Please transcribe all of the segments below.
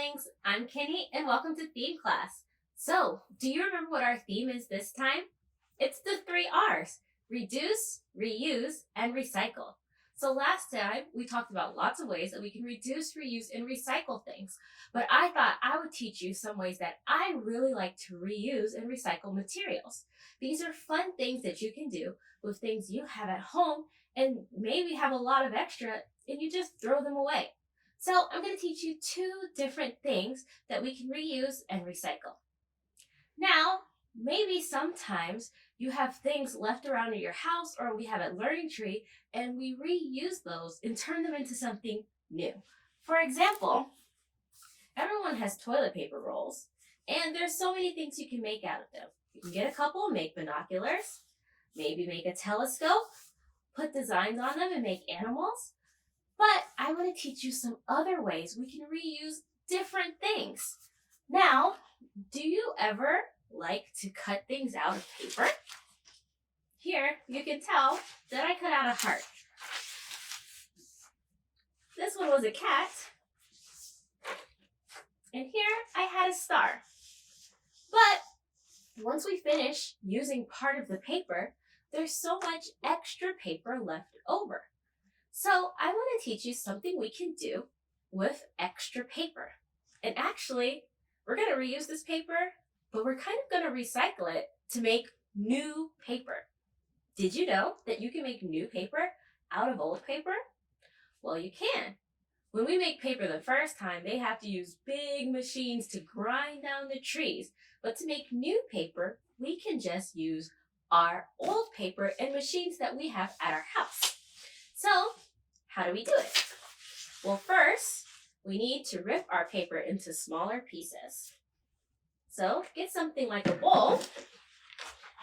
darlings, I'm Kenny and welcome to Theme Class. So, do you remember what our theme is this time? It's the 3 R's: reduce, reuse, and recycle. So last time, we talked about lots of ways that we can reduce, reuse, and recycle things. But I thought I would teach you some ways that I really like to reuse and recycle materials. These are fun things that you can do with things you have at home and maybe have a lot of extra and you just throw them away. So I'm going to teach you 2 different things that we can reuse and recycle. Now, maybe sometimes you have things left around in your house or we have a learning tree and we reuse those and turn them into something new. For example, everyone has toilet paper rolls and there's so many things you can make out of them. You can get a couple, make binoculars, maybe make a telescope, put designs on them and make animals. But I want to teach you some other ways we can reuse different things. Now, do you ever like to cut things out of paper? Here, you can tell that I cut out a heart. This one was a cat. And here, I had a star. But once we finish using part of the paper, there's so much extra paper left over. So I want to teach you something we can do with extra paper. And actually, we're going to reuse this paper, but we're kind of going to recycle it to make new paper. Did you know that you can make new paper out of old paper? Well, you can. When we make paper the first time, they have to use big machines to grind down the trees. But to make new paper, we can just use our old paper and machines that we have at our house. So, how do we do it? Well, first, we need to rip our paper into smaller pieces. So, get something like a bowl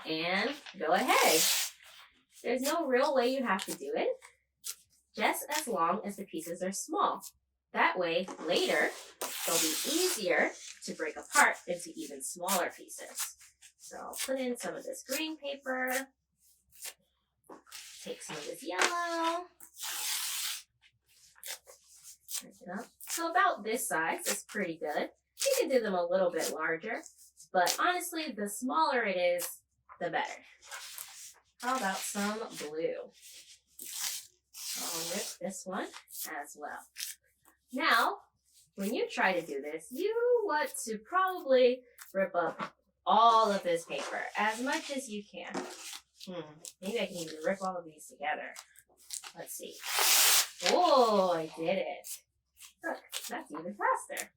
and go ahead. There's no real way you have to do it, just as long as the pieces are small. That way, later, they'll be easier to break apart into even smaller pieces. So, I'll put in some of this green paper, take some of this yellow, break it up. So about this size is pretty good. You can do them a little bit larger, but honestly, the smaller it is, the better. How about some blue? I'll rip this one as well. Now, when you try to do this, you want to probably rip up all of this paper as much as you can. Maybe I can even rip all of these together. Let's see. Oh, I did it. Look, that's even faster.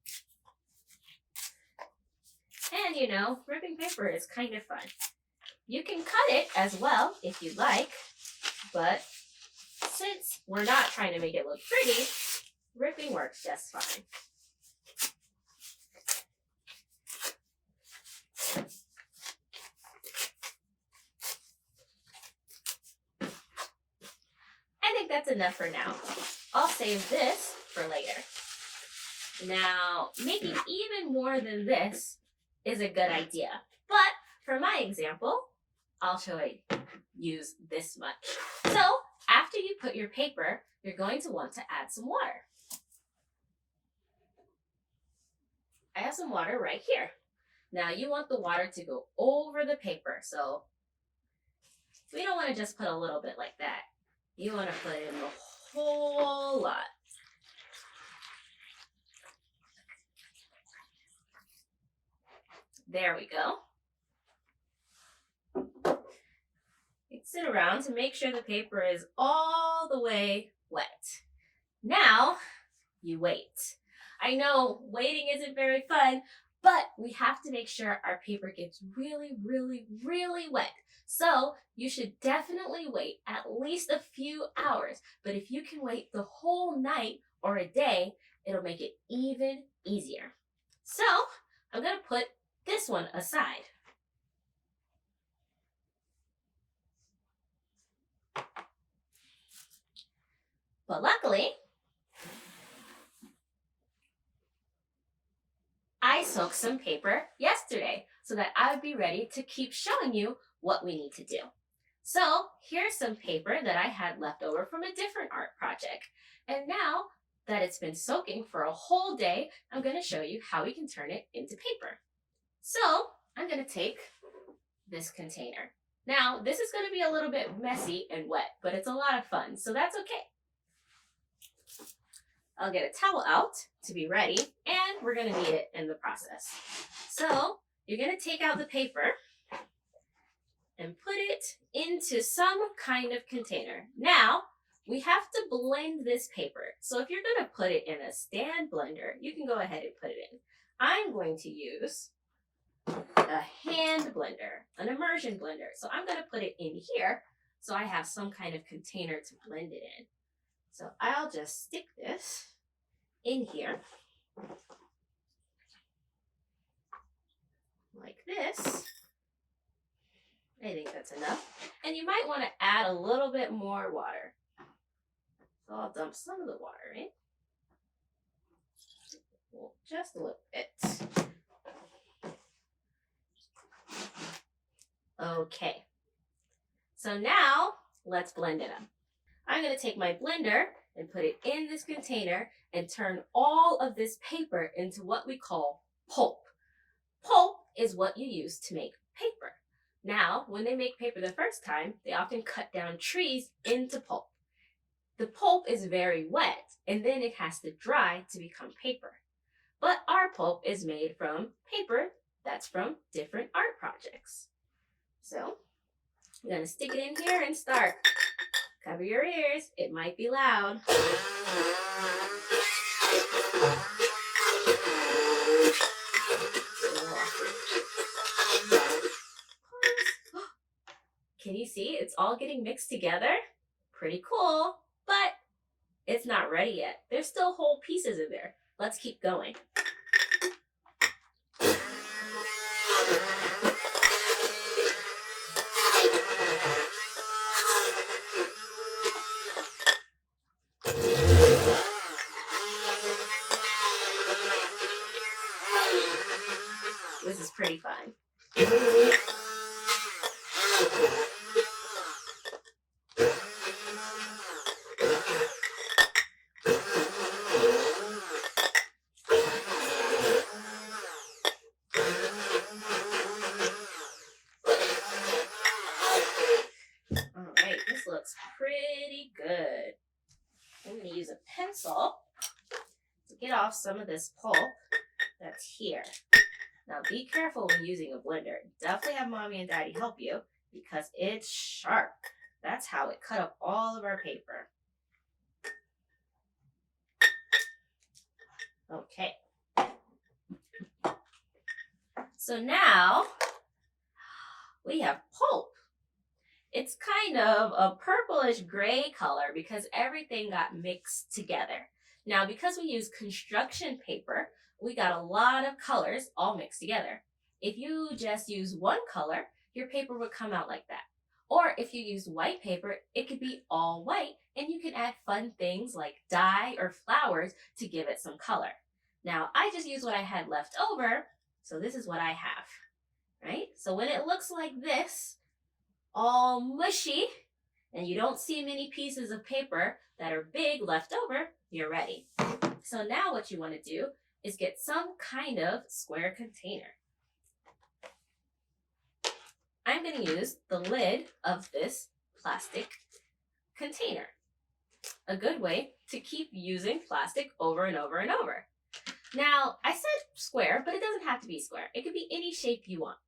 And you know, ripping paper is kind of fun. You can cut it as well if you like, but since we're not trying to make it look pretty, ripping works just fine. I think that's enough for now. I'll save this for later. Now, making even more than this is a good idea. But for my example, I'll use this much. So, after you put your paper, you're going to want to add some water. I have some water right here. Now, you want the water to go over the paper. So, we don't want to just put a little bit like that. You want to put in the whole lot. There we go. You sit around to make sure the paper is all the way wet. Now, you wait. I know waiting isn't very fun, but we have to make sure our paper gets really, really, really wet. So, you should definitely wait at least a few hours. But if you can wait the whole night or a day, it'll make it even easier. So, I'm going to put this one aside. But luckily, I soaked some paper yesterday so that I would be ready to keep showing you what we need to do. So here's some paper that I had left over from a different art project. And now that it's been soaking for a whole day, I'm going to show you how we can turn it into paper. So I'm going to take this container. Now, this is going to be a little bit messy and wet, but it's a lot of fun, so that's okay. I'll get a towel out to be ready, and we're going to need it in the process. So you're going to take out the paper and put it into some kind of container. Now, we have to blend this paper. So if you're going to put it in a stand blender, you can go ahead and put it in. I'm going to use a hand blender, an immersion blender. So I'm going to put it in here so I have some kind of container to blend it in. So I'll just stick this in here like this. I think that's enough. And you might want to add a little bit more water. So I'll dump some of the water in. Well, just a little bit. Okay. So now let's blend it up. I'm going to take my blender and put it in this container and turn all of this paper into what we call pulp. Pulp is what you use to make paper. Now, when they make paper the first time, they often cut down trees into pulp. The pulp is very wet, and then it has to dry to become paper. But our pulp is made from paper that's from different art projects. So, I'm going to stick it in here and start. Cover your ears, it might be loud. Can you see? It's all getting mixed together. Pretty cool, but it's not ready yet. There's still whole pieces in there. Let's keep going. This is pretty fun. Alright, this looks pretty good. I'm going to use a pencil to get off some of this pulp that's here. Now be careful when using a blender. Definitely have mommy and daddy help you because it's sharp. That's how it cut up all of our paper. Okay. So now we have pulp. It's kind of a purplish gray color because everything got mixed together. Now because we use construction paper, we got a lot of colors all mixed together. If you just use one color, your paper would come out like that. Or if you use white paper, it could be all white and you can add fun things like dye or flowers to give it some color. Now, I just used what I had left over, so this is what I have, right? So when it looks like this, all mushy, and you don't see many pieces of paper that are big left over, you're ready. So now what you want to do is get some kind of square container. I'm going to use the lid of this plastic container. A good way to keep using plastic over and over and over. Now, I said square, but it doesn't have to be square. It could be any shape you want.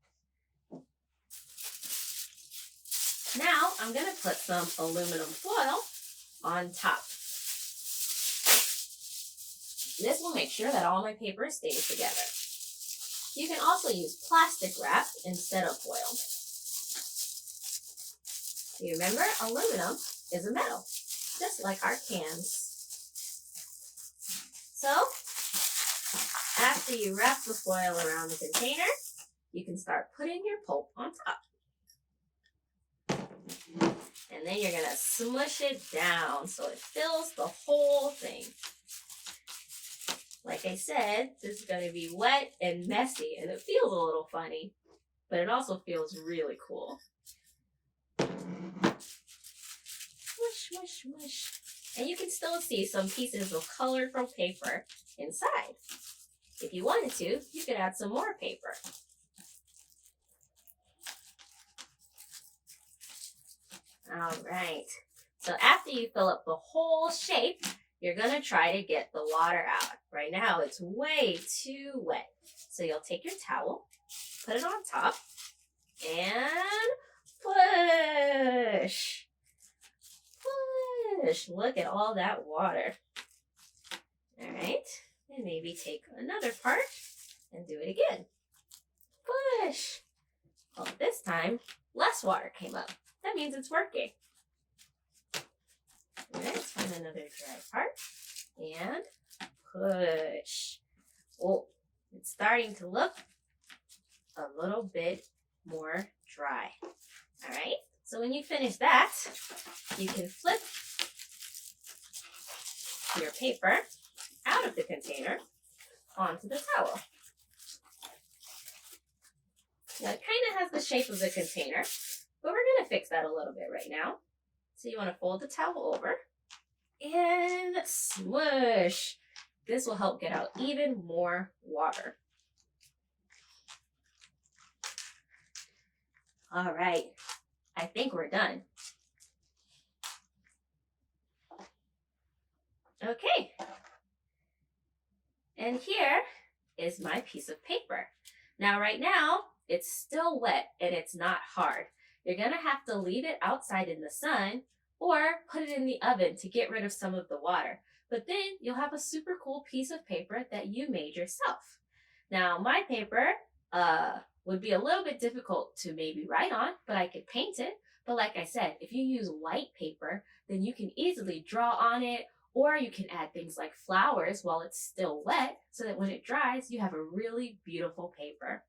Now, I'm going to put some aluminum foil on top. This will make sure that all my paper stays together. You can also use plastic wrap instead of foil. You remember, aluminum is a metal, just like our cans. So, after you wrap the foil around the container, you can start putting your pulp on top. And then you're going to smush it down so it fills the whole thing. Like I said, this is going to be wet and messy, and it feels a little funny, but it also feels really cool. Smush, smush, smush. and you can still see some pieces of colorful paper inside. If you wanted to, you could add some more paper. All right, so after you fill up the whole shape, you're gonna try to get the water out. Right now, it's way too wet. So you'll take your towel, put it on top, and push. Push. Look at all that water. All right, and maybe take another part and do it again. Push. Well, this time, less water came up. That means it's working. All right, let's find another dry part and push. Oh, it's starting to look a little bit more dry. All right, so when you finish that, you can flip your paper out of the container onto the towel. Now it kind of has the shape of the container, but we're going to fix that a little bit right now. So you want to fold the towel over and smush. This will help get out even more water. All right, I think we're done. Okay, and here is my piece of paper. Now, right now, it's still wet and it's not hard. You're gonna have to leave it outside in the sun or put it in the oven to get rid of some of the water. But then you'll have a super cool piece of paper that you made yourself. Now, my paper would be a little bit difficult to maybe write on, but I could paint it. But like I said, if you use white paper, then you can easily draw on it, or you can add things like flowers while it's still wet so that when it dries, you have a really beautiful paper.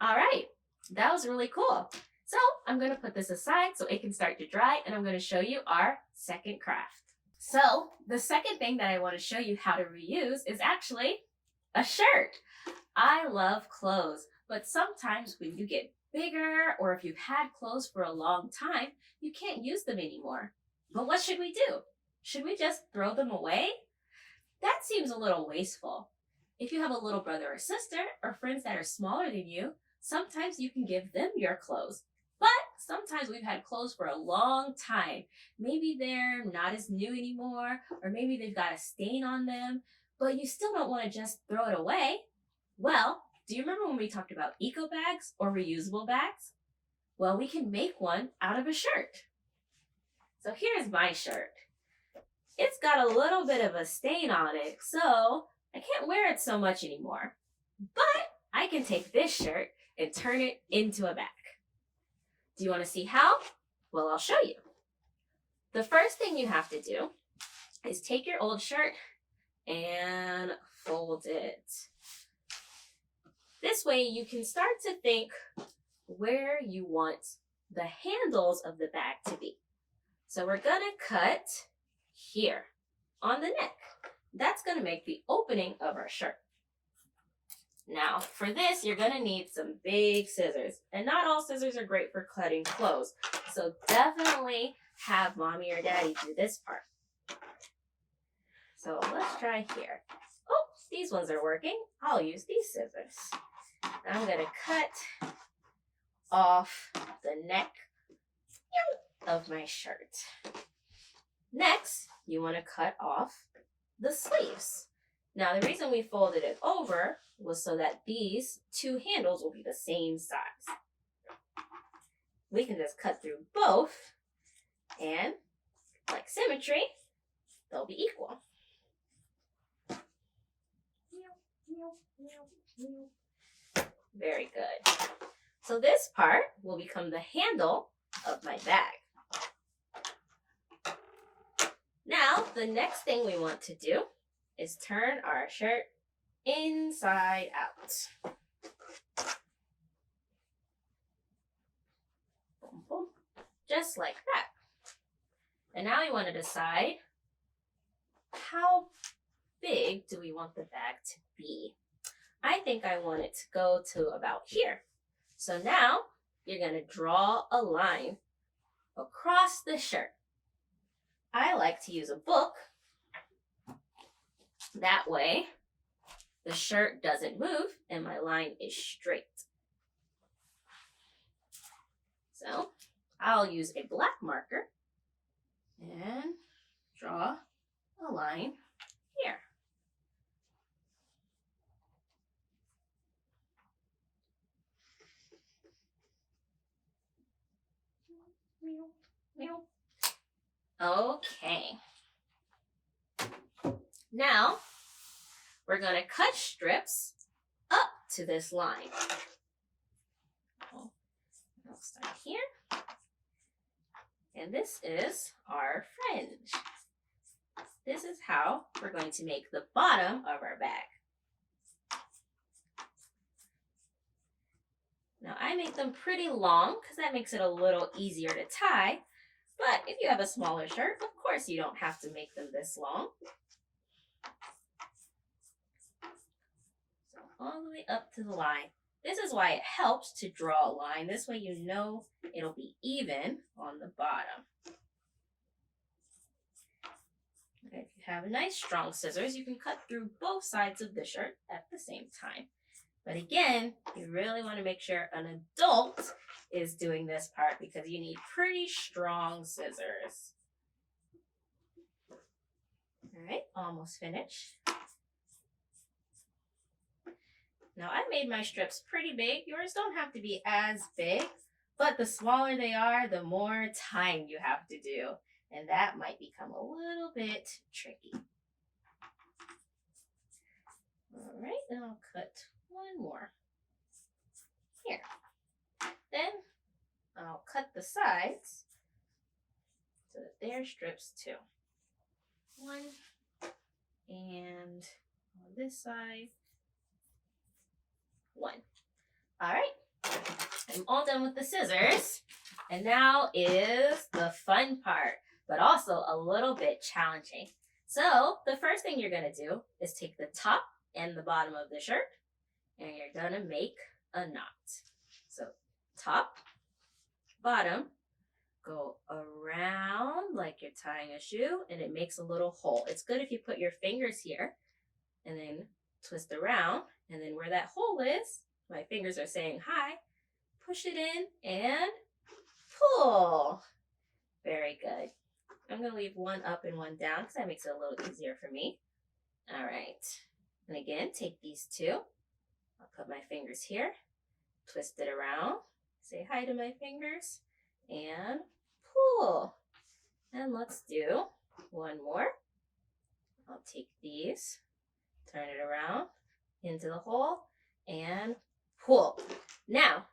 All right, that was really cool. So I'm going to put this aside so it can start to dry, and I'm going to show you our second craft. So the second thing that I want to show you how to reuse is actually a shirt. I love clothes, but sometimes when you get bigger or if you've had clothes for a long time, you can't use them anymore. But what should we do? Should we just throw them away? That seems a little wasteful. If you have a little brother or sister or friends that are smaller than you, sometimes you can give them your clothes. But sometimes we've had clothes for a long time. Maybe they're not as new anymore, or maybe they've got a stain on them, but you still don't want to just throw it away. Well, do you remember when we talked about eco bags or reusable bags? Well, we can make one out of a shirt. So here's my shirt. It's got a little bit of a stain on it, so I can't wear it so much anymore. But I can take this shirt and turn it into a bag. Do you want to see how? Well, I'll show you. The first thing you have to do is take your old shirt and fold it. This way you can start to think where you want the handles of the bag to be. So we're going to cut here on the neck. That's going to make the opening of our shirt. Now, for this, you're going to need some big scissors. And not all scissors are great for cutting clothes. So definitely have mommy or daddy do this part. So let's try here. Oh, these ones are working. I'll use these scissors. I'm going to cut off the neck of my shirt. Next, you want to cut off the sleeves. Now, the reason we folded it over was so that these two handles will be the same size. We can just cut through both, and like symmetry, they'll be equal. Very good. So this part will become the handle of my bag. Now, the next thing we want to do is turn our shirt inside out. Boom, boom. Just like that. And now we want to decide how big do we want the bag to be. I think I want it to go to about here. So now you're going to draw a line across the shirt. I like to use a book. That way, the shirt doesn't move and my line is straight. So I'll use a black marker and draw a line here. Okay. Now, we're going to cut strips up to this line. I'll start here. And this is our fringe. This is how we're going to make the bottom of our bag. Now, I make them pretty long because that makes it a little easier to tie. But if you have a smaller shirt, of course you don't have to make them this long. So all the way up to the line. This is why it helps to draw a line. This way you know it'll be even on the bottom. If you have nice strong scissors, you can cut through both sides of the shirt at the same time. But again, you really want to make sure an adult is doing this part because you need pretty strong scissors. All right, almost finished. Now I made my strips pretty big. Yours don't have to be as big, but the smaller they are, the more tying you have to do. And that might become a little bit tricky. All right, then I'll cut one more here. Then I'll cut the sides so that they're strips too. One, and on this side, one. All right, I'm all done with the scissors. And now is the fun part, but also a little bit challenging. So the first thing you're gonna do is take the top and the bottom of the shirt, and you're gonna make a knot. So top, bottom, go around like you're tying a shoe, and it makes a little hole. It's good if you put your fingers here and then twist around, and then where that hole is, my fingers are saying hi, push it in and pull. Very good. I'm gonna leave one up and one down because that makes it a little easier for me. All right, and again, take these two. I'll put my fingers here, twist it around, say hi to my fingers, and pull. And let's do one more. I'll take these, turn it around into the hole, and pull. Now,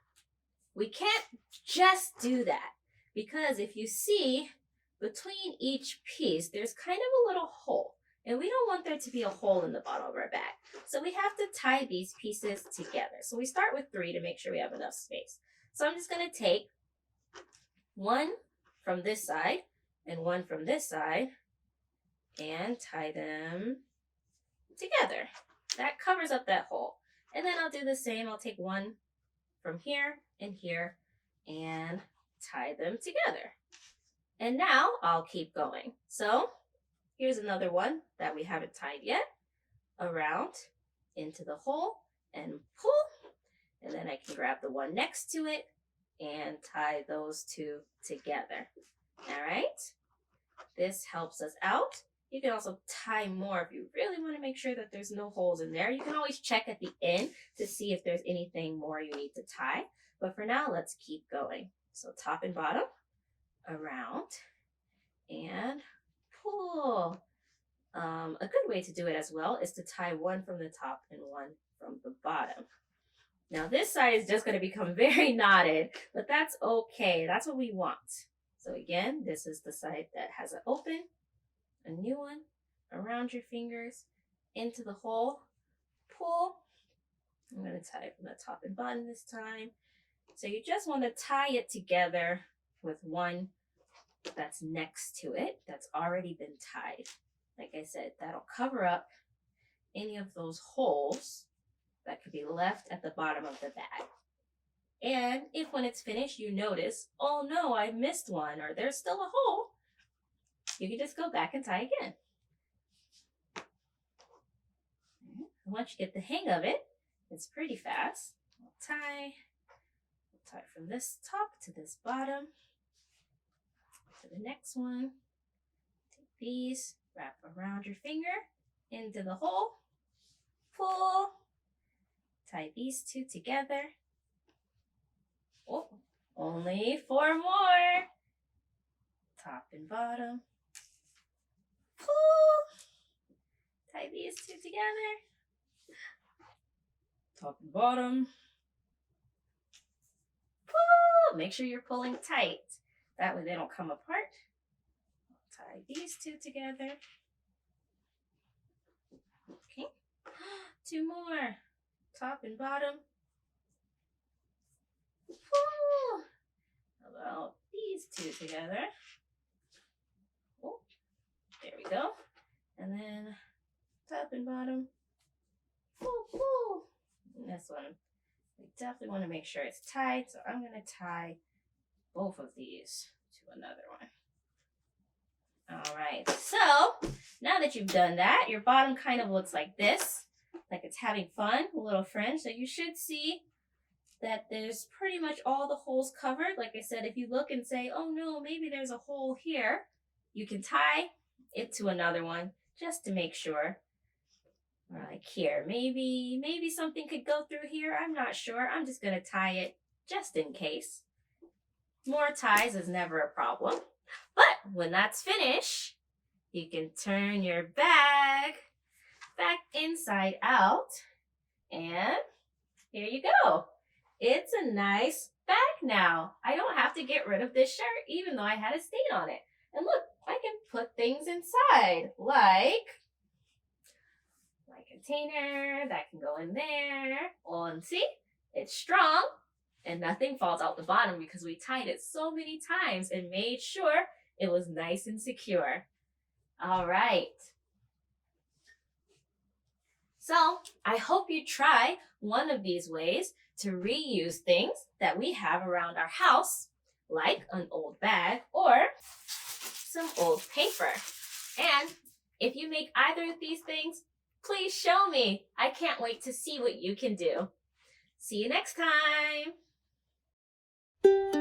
we can't just do that because if you see between each piece, there's kind of a little hole. And we don't want there to be a hole in the bottom of our bag. So we have to tie these pieces together. So we start with 3 to make sure we have enough space. So I'm just going to take one from this side and one from this side and tie them together. That covers up that hole. And then I'll do the same. I'll take one from here and here and tie them together. And now I'll keep going. So here's another one that we haven't tied yet. Around into the hole and pull. And then I can grab the one next to it and tie those two together. All right? This helps us out. You can also tie more if you really want to make sure that there's no holes in there. You can always check at the end to see if there's anything more you need to tie. But for now, let's keep going. So top and bottom, around, and pull. A good way to do it as well is to tie one from the top and one from the bottom. Now this side is just going to become very knotted, but that's okay. That's what we want. So again, this is the side that has an open, a new one, around your fingers, into the hole, pull. I'm going to tie it from the top and bottom this time. So you just want to tie it together with one that's next to it that's already been tied. Like I said, that'll cover up any of those holes that could be left at the bottom of the bag. And if when it's finished you notice, oh no, I missed one, or there's still a hole, you can just go back and tie again. Once you get the hang of it, it's pretty fast. We'll tie from this top to this bottom, to the next one. Take these, wrap around your finger, into the hole, pull, tie these two together. Oh, only 4 more. Top and bottom, pull, tie these two together. Top and bottom. Pull! Make sure you're pulling tight. That way they don't come apart. Tie these two together. Okay. 2 more. Top and bottom. Pull! How about these two together? Oh, there we go. And then top and bottom. Pull, pull. This one, we definitely want to make sure it's tied, so I'm going to tie both of these to another one. All right, so now that you've done that, your bottom kind of looks like this, like it's having fun, a little fringe. So you should see that there's pretty much all the holes covered. Like I said, if you look and say, oh no, maybe there's a hole here, you can tie it to another one just to make sure. Or like here, maybe something could go through here. I'm not sure. I'm just going to tie it just in case. More ties is never a problem. But when that's finished, you can turn your bag back inside out. And here you go. It's a nice bag now. I don't have to get rid of this shirt even though I had a stain on it. And look, I can put things inside like container that can go in there. Oh, and see, it's strong and nothing falls out the bottom because we tied it so many times and made sure it was nice and secure. All right. So I hope you try one of these ways to reuse things that we have around our house, like an old bag or some old paper. And if you make either of these things, please show me. I can't wait to see what you can do. See you next time.